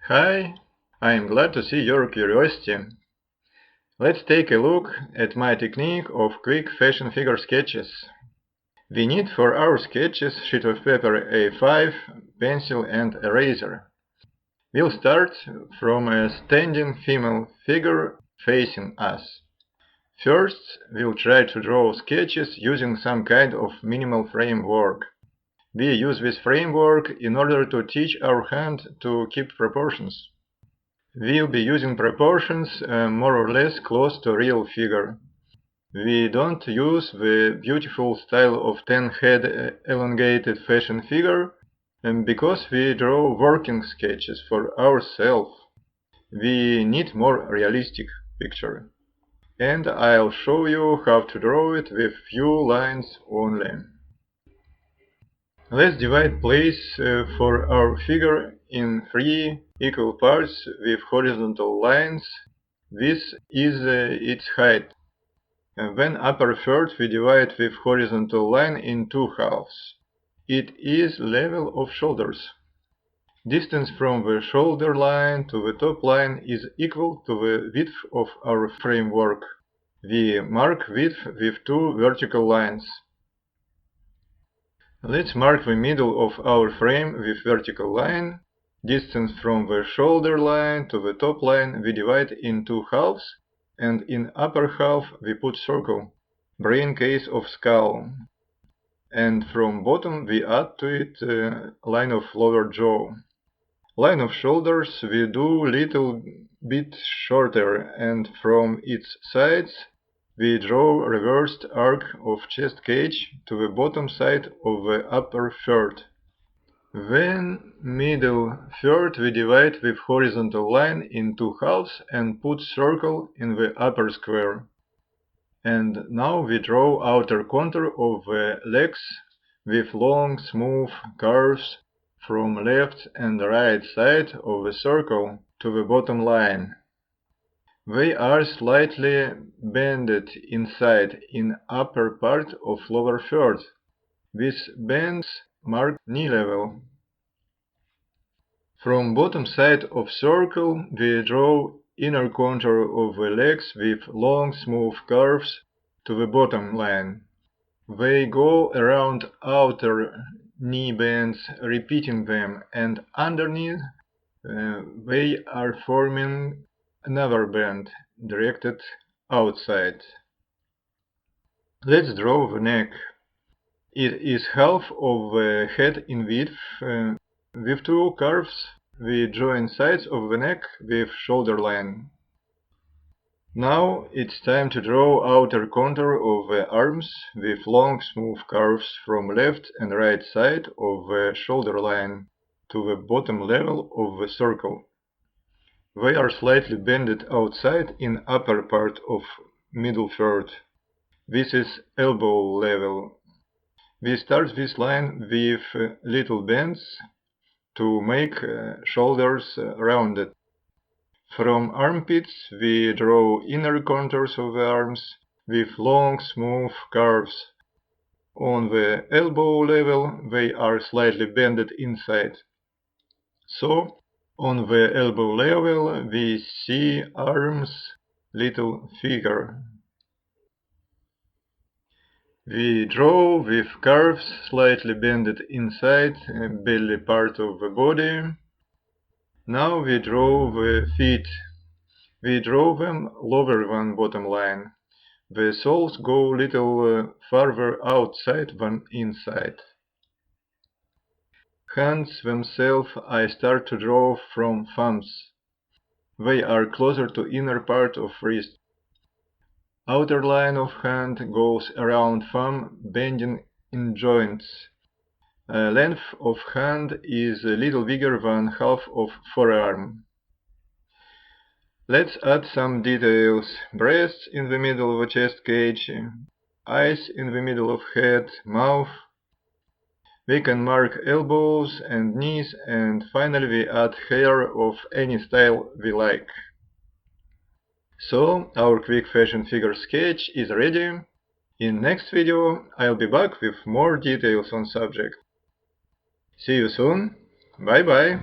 Hi, I am glad to see your curiosity. Let's take a look at my technique of quick fashion figure sketches. We need for our sketches sheet of paper A5, pencil and eraser. We'll start from a standing female figure facing us. First, we'll try to draw sketches using some kind of minimal framework. We use this framework in order to teach our hand to keep proportions. We'll be using proportions more or less close to real figure. We don't use the beautiful style of 10-head elongated fashion figure because we draw working sketches for ourselves. We need more realistic picture. And I'll show you how to draw it with few lines only. Let's divide place for our figure in 3 equal parts with horizontal lines. This is its height. When upper third we divide with horizontal line in 2 halves. It is level of shoulders. Distance from the shoulder line to the top line is equal to the width of our framework. We mark width with 2 vertical lines. Let's mark the middle of our frame with vertical line. Distance from the shoulder line to the top line we divide in 2 halves, and in upper half we put circle, brain case of skull. And from bottom we add to it line of lower jaw. Line of shoulders we do little bit shorter, and from its sides we draw reversed arc of chest cage to the bottom side of the upper third. When middle third we divide with horizontal line in 2 halves and put circle in the upper square. And now we draw outer contour of the legs with long smooth curves from left and right side of the circle to the bottom line. They are slightly bended inside in upper part of lower third. These bends mark knee level. From bottom side of circle we draw inner contour of the legs with long smooth curves to the bottom line. They go around outer knee bends, repeating them, and underneath they are forming another bend directed outside. Let's draw the neck. It is half of the head in width. With 2 curves we join sides of the neck with shoulder line. Now it's time to draw outer contour of the arms with long smooth curves from left and right side of the shoulder line to the bottom level of the circle. They are slightly bended outside in upper part of middle third. This is elbow level. We start this line with little bends to make shoulders rounded. From armpits we draw inner contours of the arms with long smooth curves. On the elbow level they are slightly bended inside. So on the elbow level we see arms, little figure. We draw with curves slightly bended inside belly part of the body. Now we draw the feet. We draw them lower than bottom line. The soles go little farther outside than inside. Hands themselves I start to draw from thumbs. They are closer to inner part of wrist. Outer line of hand goes around thumb, bending in joints. Length of hand is a little bigger than half of forearm. Let's add some details. Breasts in the middle of the chest cage, eyes in the middle of head, mouth. We can mark elbows and knees, and finally we add hair of any style we like. So our quick fashion figure sketch is ready. In next video I'll be back with more details on subject. See you soon. Bye bye.